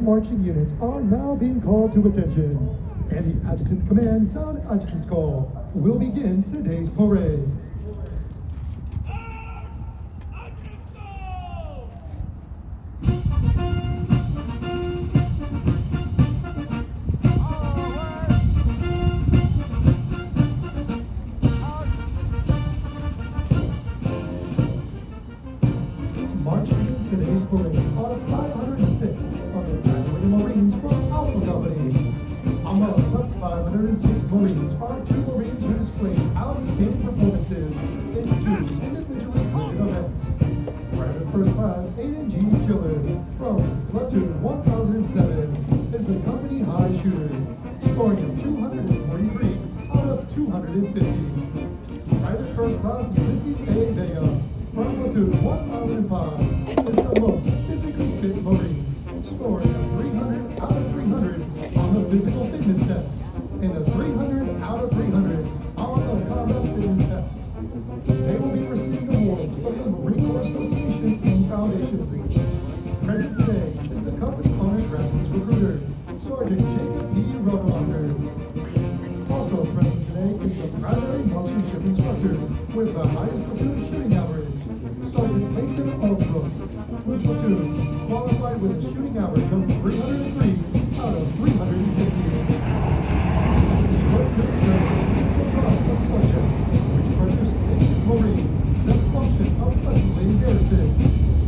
Marching units are now being called to attention, and the Adjutant's Command Sound Adjutant's Call will begin today's parade. Marching today's parade are 506 of the graduating Marines from Alpha Company. Among the 506 Marines are 2 Marines who displayed outstanding performances in 2 individually graded events. Private First Class A&G Killer from Platoon 1007 is the company high shooter, scoring a 243 out of 250. Private First Class Ulysses A. Vega from Platoon 1005 is the most physically fit Marine, scoring a 300 out of 300 on the physical fitness test and a 300 out of 300 on the combat fitness test. They will be receiving awards from the Marine Corps Association and Foundation. Present today is the company honored graduates recruiter, Sergeant Jacob P. Rodelacher. Also present today is the primary marksmanship instructor with the highest platoon shooting average, Sergeant Lathan Allsbrooks, whose platoon qualified with a shooting average of 303 out of 350. Platoon training is comprised of subjects which produce basic Marines that function effectively in garrison,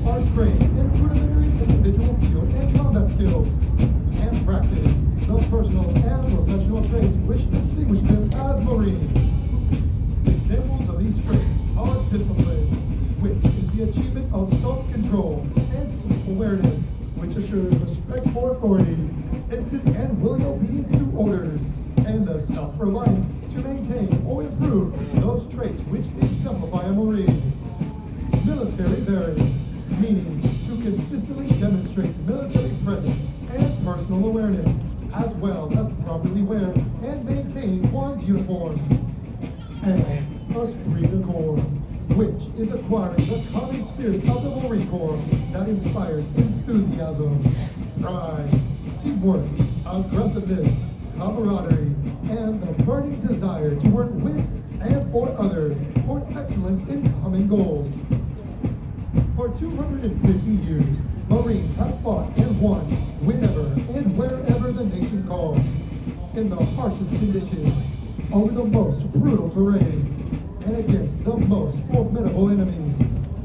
are trained in rudimentary individual field and combat skills, and practice the personal and professional traits which distinguish them as Marines. Examples of these traits are discipline, which is the achievement of self-control, and self-awareness, which assures respect for authority, instant and willing obedience to orders, and the self-reliance to maintain or improve those traits which exemplify a Marine. Military bearing, meaning to consistently demonstrate military presence and personal awareness, as well as properly wear and maintain one's uniforms. And esprit de corps, which is acquiring the common spirit of the Marine Corps that inspires enthusiasm, pride, teamwork, aggressiveness, camaraderie, and the burning desire to work with and for others toward excellence in common goals. For 250 years, Marines have fought and won whenever and wherever the nation calls, in the harshest conditions, over the most brutal terrain, and against the most formidable enemies.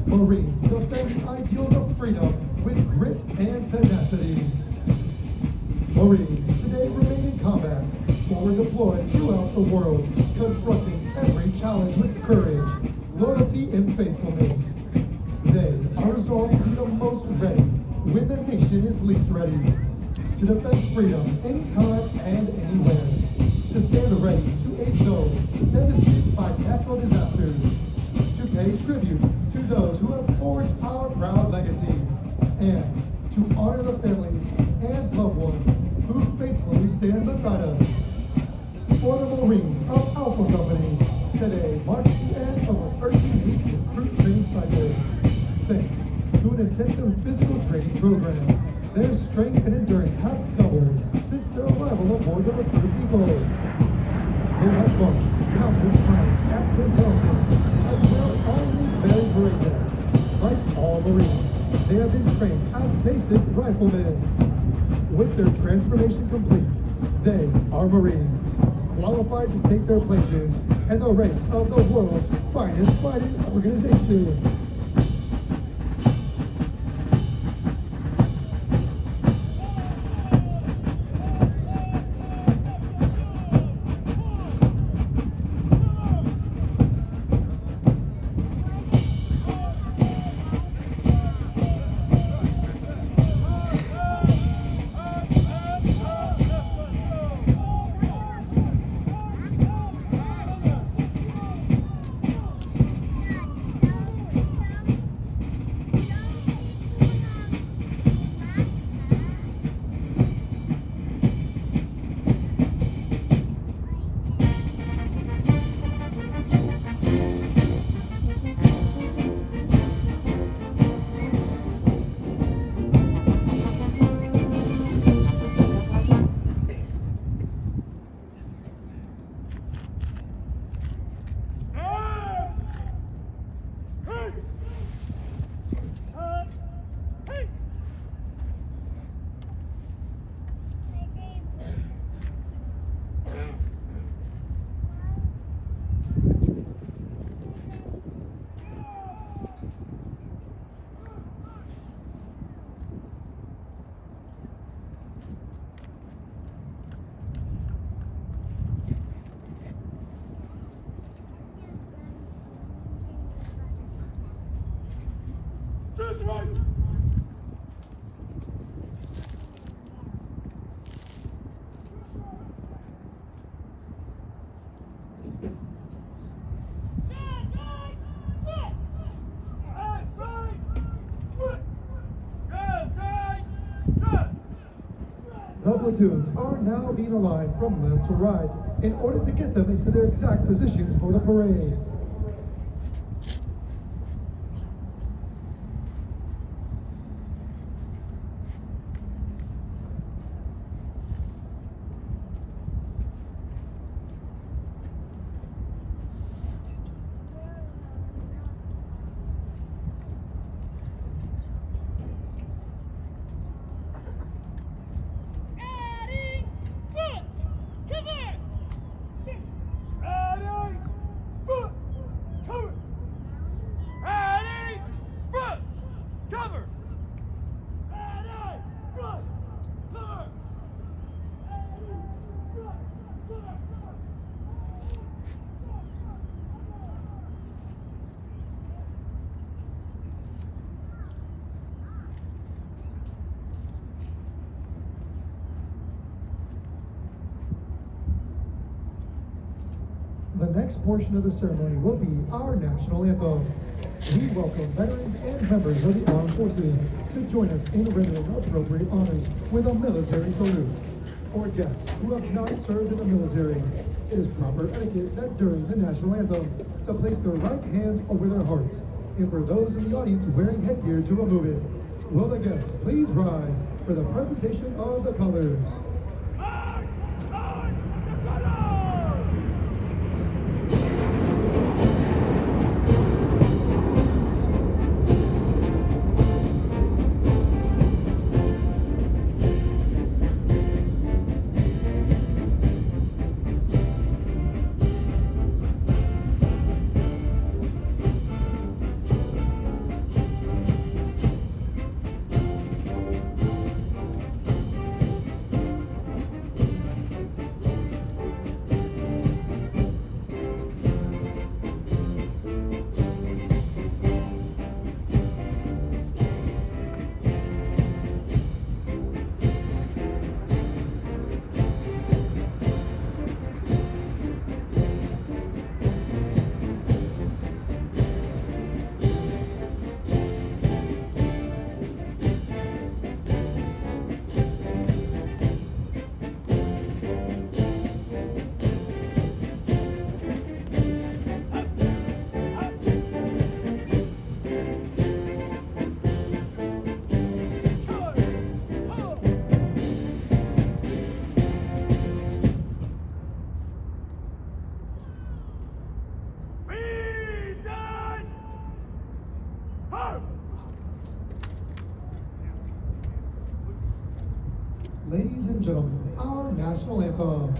Marines defend the ideals of freedom with grit and tenacity. Marines today remain in combat, forward deployed throughout the world, confronting every challenge with courage, loyalty, and faithfulness. They are resolved to be the most ready when the nation is least ready, to defend freedom anytime and anywhere, to stand ready to aid those devastated by natural disasters, to pay tribute to those who have forged our proud legacy, and to honor the families and loved ones who faithfully stand beside us. For the Marines of Alpha Company, today marks the end of a 13-week recruit training cycle. Thanks to an intensive physical training program, their strength and endurance have doubled since their arrival aboard the recruit depot. They have marched countless miles at Cape Mountain, as well on this very parade day. Like all Marines, they have been trained as basic riflemen. With their transformation complete, they are Marines, qualified to take their places in the ranks of the world's finest fighting organization. The platoons are now being aligned from left to right in order to get them into their exact positions for the parade. The next portion of the ceremony will be our national anthem. We welcome veterans and members of the armed forces to join us in rendering appropriate honors with a military salute. For guests who have not served in the military, it is proper etiquette that during the national anthem to place their right hands over their hearts, and for those in the audience wearing headgear to remove it. Will the guests please rise for the presentation of the colors? Ladies and gentlemen, our national anthem.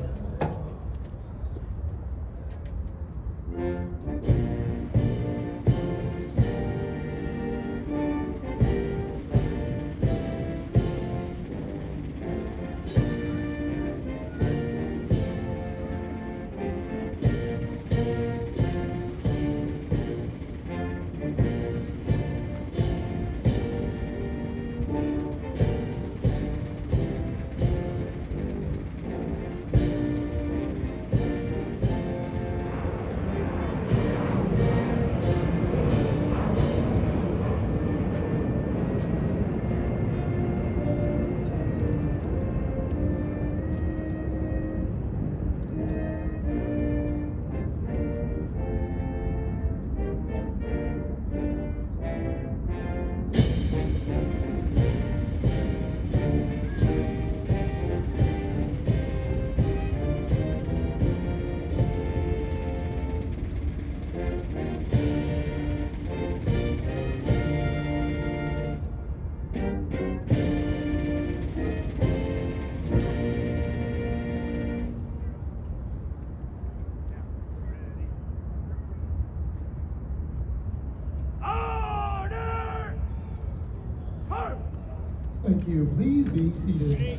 Thank you. Please be seated.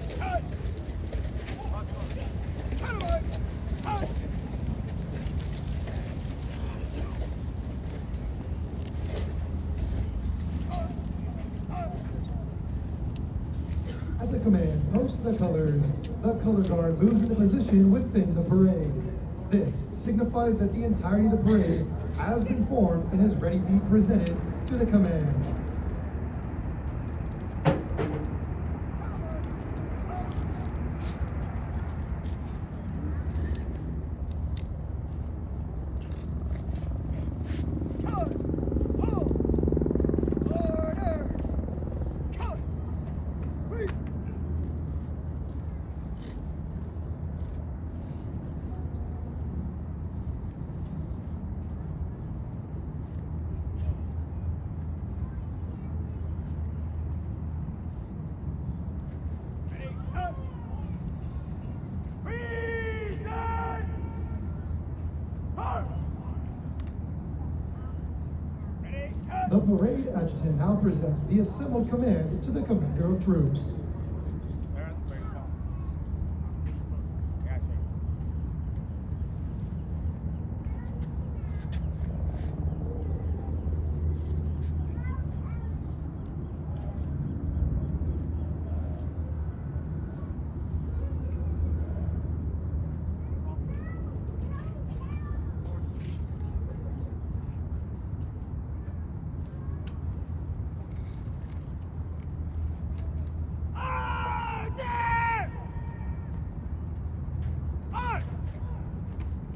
At the command, post the colors. The color guard moves into position within the parade. This signifies that the entirety of the parade has been formed and is ready to be presented to the command. The parade adjutant now presents the assembled command to the commander of troops.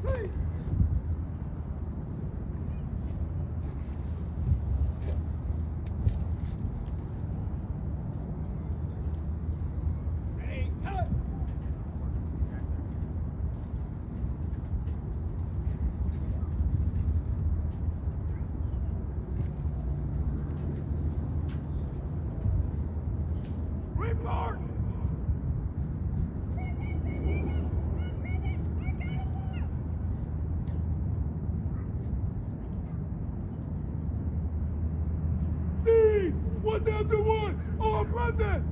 Seize! 1001! All present!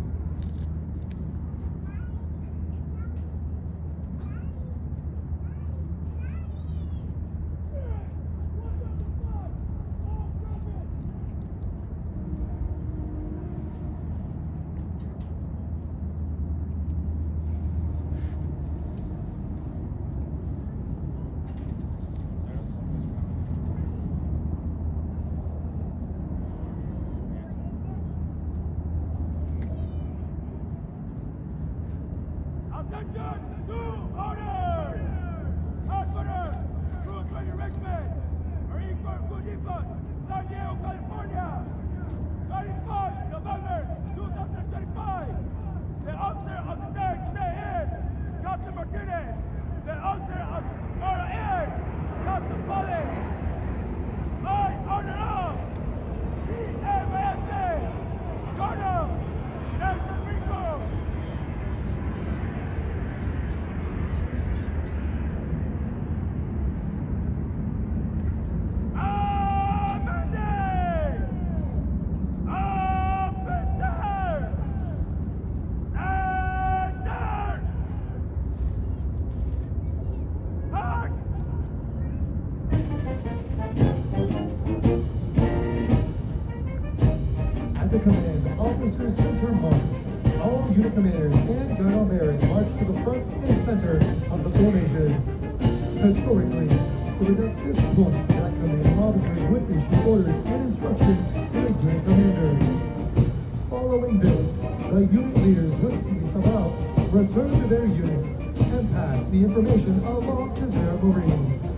Attention to orders! Headquarters, 220 Regiment, Marine Corps Good Depot, San Diego, California. 25 November 2025. The officer of the day today is Captain Martinez. The officer of order is Captain Collins. I order of USMC, Colonel Nelson Rico. At the command officer center march, all unit commanders and gun bearers march to the front and center of the formation. Historically, it was at this point that command officers would issue orders and instructions to the unit commanders. Following this, the unit leaders would peace about, return to their units, and pass the information along to their Marines.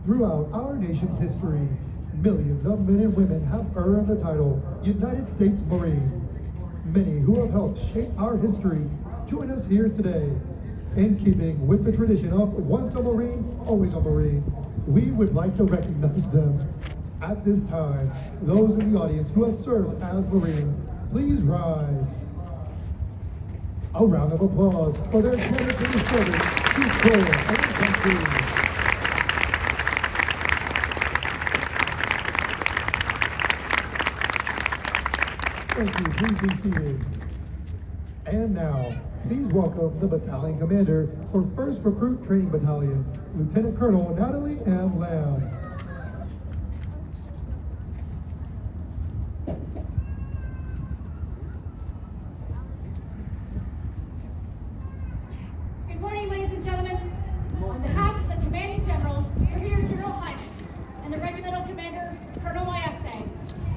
Throughout our nation's history, millions of men and women have earned the title United States Marine. Many who have helped shape our history join us here today. In keeping with the tradition of once a Marine, always a Marine, we would like to recognize them. At this time, those in the audience who have served as Marines, please rise. A round of applause for their dedicated service to Florida and the country. Thank you. Please be seated. And now, please welcome the battalion commander for 1st Recruit Training Battalion, Lieutenant Colonel Natalie M. Lamb. Good morning, ladies and gentlemen. On behalf of the Commanding General, Brigadier General Hyman, and the Regimental Commander, Colonel Maese,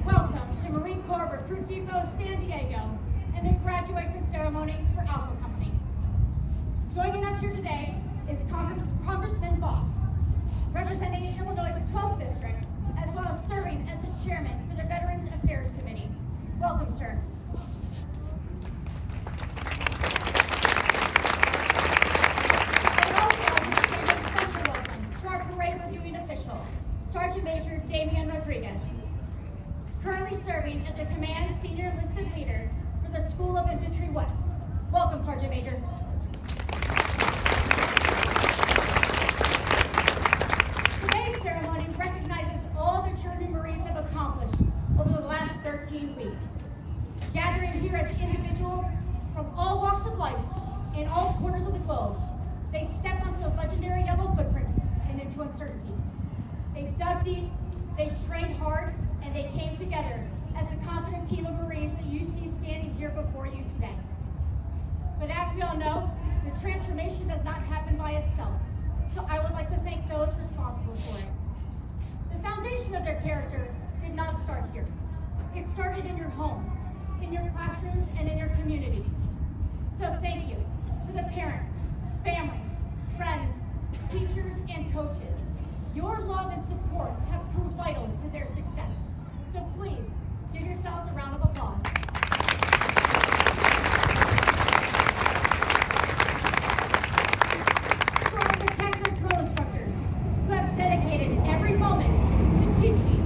welcome to Marine Corps Recruit Depot, San Diego, and the graduation ceremony for Alpha Company. Joining us here today is Congressman Voss, representing Illinois' 12th District, as well as serving as the chairman for the Veterans Affairs Committee. Welcome, sir. And also, we extend a special welcome to our parade reviewing official, Sergeant Major Damian Rodriguez, currently serving as the command senior enlisted leader for the School of Infantry West. Welcome, Sergeant Major. Today's ceremony recognizes all that your new Marines have accomplished over the last 13 weeks. Gathering here as individuals from all walks of life in all corners of the globe, they stepped onto those legendary yellow footprints and into uncertainty. They dug deep, they trained hard, and they came together as the confident team of Marines that you see standing here before you today. But as we all know, the transformation does not happen by itself. So I would like to thank those responsible for it. The foundation of their character did not start here. It started in your homes, in your classrooms, and in your communities. So thank you to the parents, families, friends, teachers, and coaches. Your love and support have proved vital to their success. So please, give yourselves a round of applause. For our protective drill instructors, who have dedicated every moment to teaching,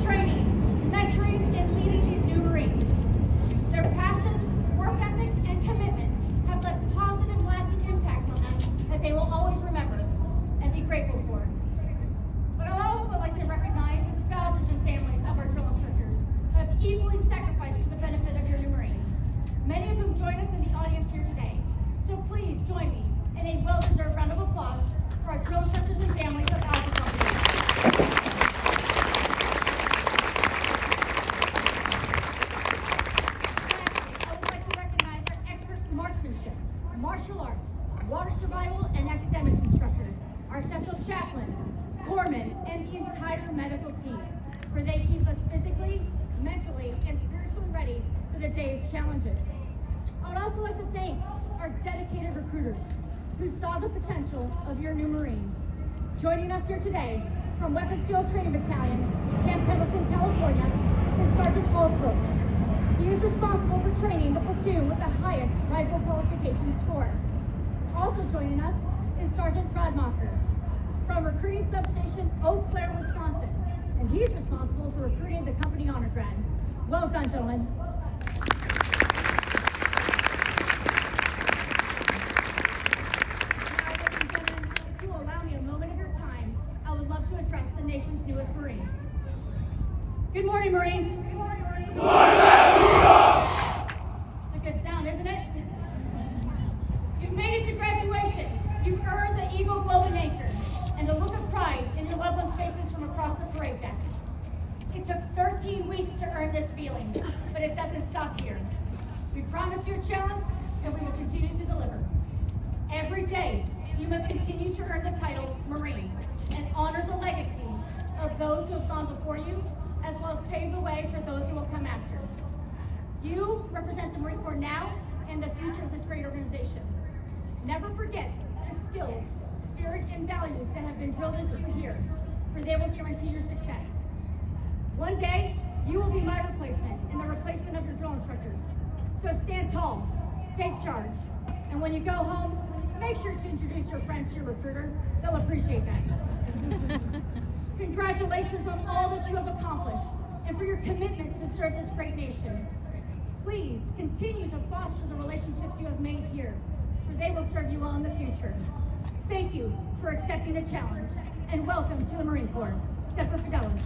training, mentoring, and leading these new Marines. Their passion, work ethic, and commitment have left positive, lasting impacts on them that they will always remember and be grateful for. But I would also like to recognize the spouses and families of our drill instructors who have equally sacrificed for the benefit of your new Marine. Many of whom join us in the audience here today. So please join me in a well-deserved round of applause for our drill instructors and families of Alpha Company. Lastly, I would like to recognize our expert marksmanship, martial arts, water survival, and academics instructors, our exceptional chaplain, corpsmen, and the entire medical team, for they keep us physically, mentally, and spiritually ready for the day's challenges. I would also like to thank our dedicated recruiters who saw the potential of your new Marine. Joining us here today from Weapons Field Training Battalion, Camp Pendleton, California, is Sergeant Allsbrooks. He is responsible for training the platoon with the highest rifle qualification score. Also joining us is Sergeant Radmacher from Recruiting Substation Eau Claire, Wisconsin, and he's responsible for recruiting the company honor grad. Well done, gentlemen. Now, ladies and gentlemen, if you will allow me a moment of your time, I would love to address the nation's newest Marines. Good morning, Marines. Good morning, Marines. Good morning, It's a good sound, isn't it? You've made it to graduation. You've earned the Eagle Globe and Anchor and a look of pride in your loved ones' faces from across the parade deck. It took 13 weeks to earn this feeling, but it doesn't stop here. We promised you a challenge, and we will continue to deliver. Every day, you must continue to earn the title Marine and honor the legacy of those who have gone before you, as well as pave the way for those who will come after. You represent the Marine Corps now and the future of this great organization. Never forget the skills, spirit, and values that have been drilled into you here. for they will guarantee your success. One day, you will be my replacement and the replacement of your drill instructors. So stand tall, take charge, and when you go home, make sure to introduce your friends to your recruiter. They'll appreciate that. Congratulations on all that you have accomplished and for your commitment to serve this great nation. Please continue to foster the relationships you have made here, for they will serve you well in the future. Thank you for accepting the challenge, and welcome to the Marine Corps. Semper Fidelis.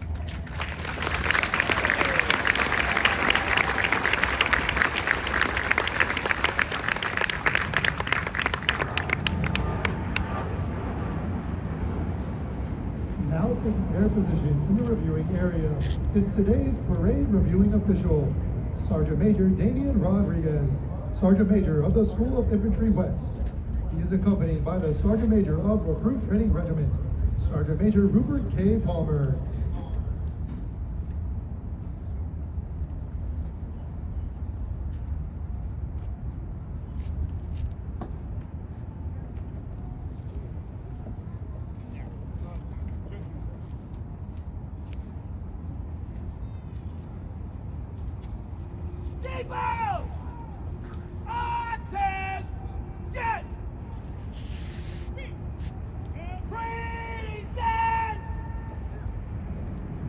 Now taking their position in the reviewing area is today's parade reviewing official, Sergeant Major Damian Rodriguez, Sergeant Major of the School of Infantry West. He is accompanied by the Sergeant Major of Recruit Training Regiment, Sergeant Major Rupert K. Palmer. Depot! Attention! Present!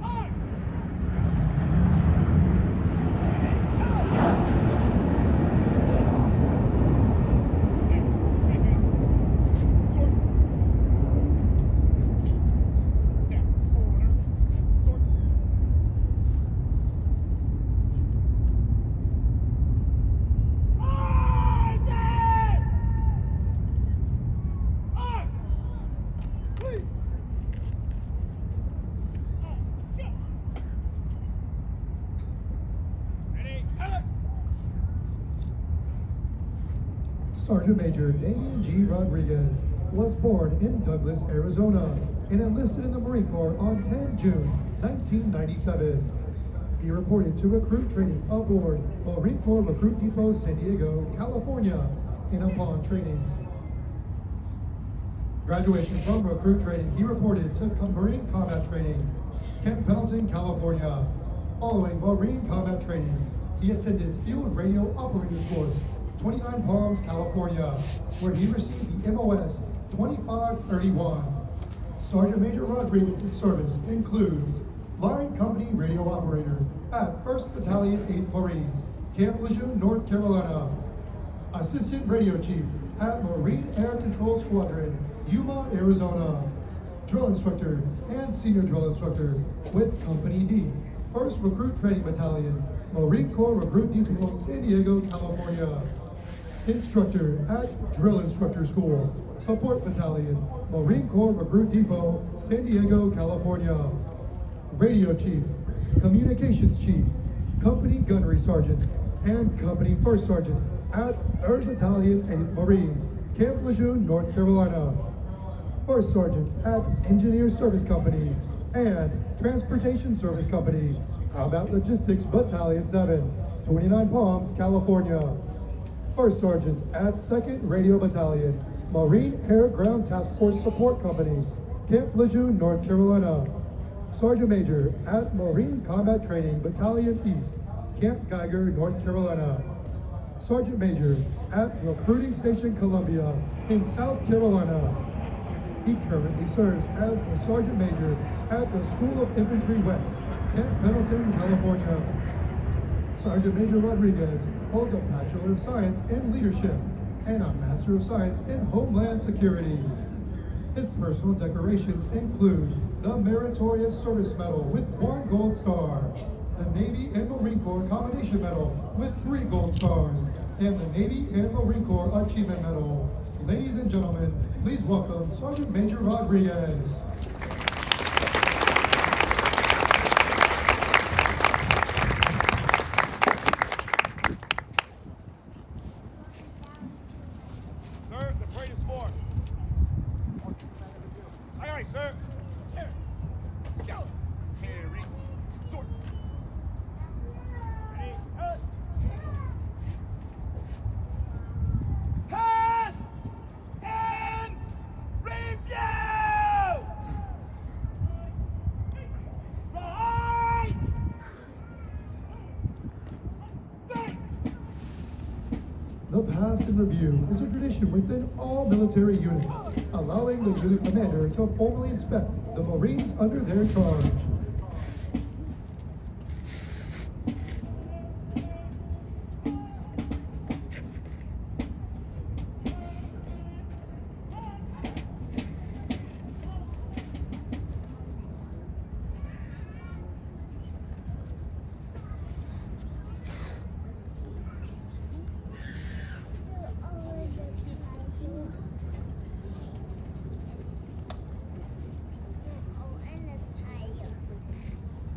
On! Sergeant Major Damian G. Rodriguez was born in Douglas, Arizona, and enlisted in the Marine Corps on 10 June 1997. He reported to recruit training aboard Marine Corps Recruit Depot, San Diego, California, and upon training. Graduation from recruit training, he reported to Marine Combat Training, Camp Pendleton, California. Following Marine Combat Training, he attended Field Radio Operators Course, 29 Palms, California, where he received the MOS 2531. Sergeant Major Rodriguez's service includes Line Company Radio Operator at 1st Battalion 8th Marines, Camp Lejeune, North Carolina. Assistant Radio Chief at Marine Air Control Squadron, Yuma, Arizona. Drill Instructor and Senior Drill Instructor with Company D, 1st Recruit Training Battalion, Marine Corps Recruit Depot, San Diego, California. Instructor at Drill Instructor School, Support Battalion, Marine Corps Recruit Depot, San Diego, California. Radio Chief, Communications Chief, Company Gunnery Sergeant, and Company First Sergeant at 3rd Battalion 8th Marines, Camp Lejeune, North Carolina. First Sergeant at Engineer Service Company and Transportation Service Company, Combat Logistics Battalion 7, 29 Palms, California. First Sergeant at 2nd Radio Battalion, Marine Air Ground Task Force Support Company, Camp Lejeune, North Carolina. Sergeant Major at Marine Combat Training Battalion East, Camp Geiger, North Carolina. Sergeant Major at Recruiting Station Columbia in South Carolina. He currently serves as the Sergeant Major at the School of Infantry West, Camp Pendleton, California. Sergeant Major Rodriguez holds a Bachelor of Science in Leadership and a Master of Science in Homeland Security. His personal decorations include the Meritorious Service Medal with 1 Gold Star, the Navy and Marine Corps Combination Medal with 3 Gold Stars, and the Navy and Marine Corps Achievement Medal. Ladies and gentlemen, please welcome Sergeant Major Rodriguez. Sir, the parade is formed. Aye, aye, sir. Here. Go. Carry. Sword. Ready. Pass and review. The pass in review is a tradition within all military units, allowing the unit commander to formally inspect the Marines under their charge.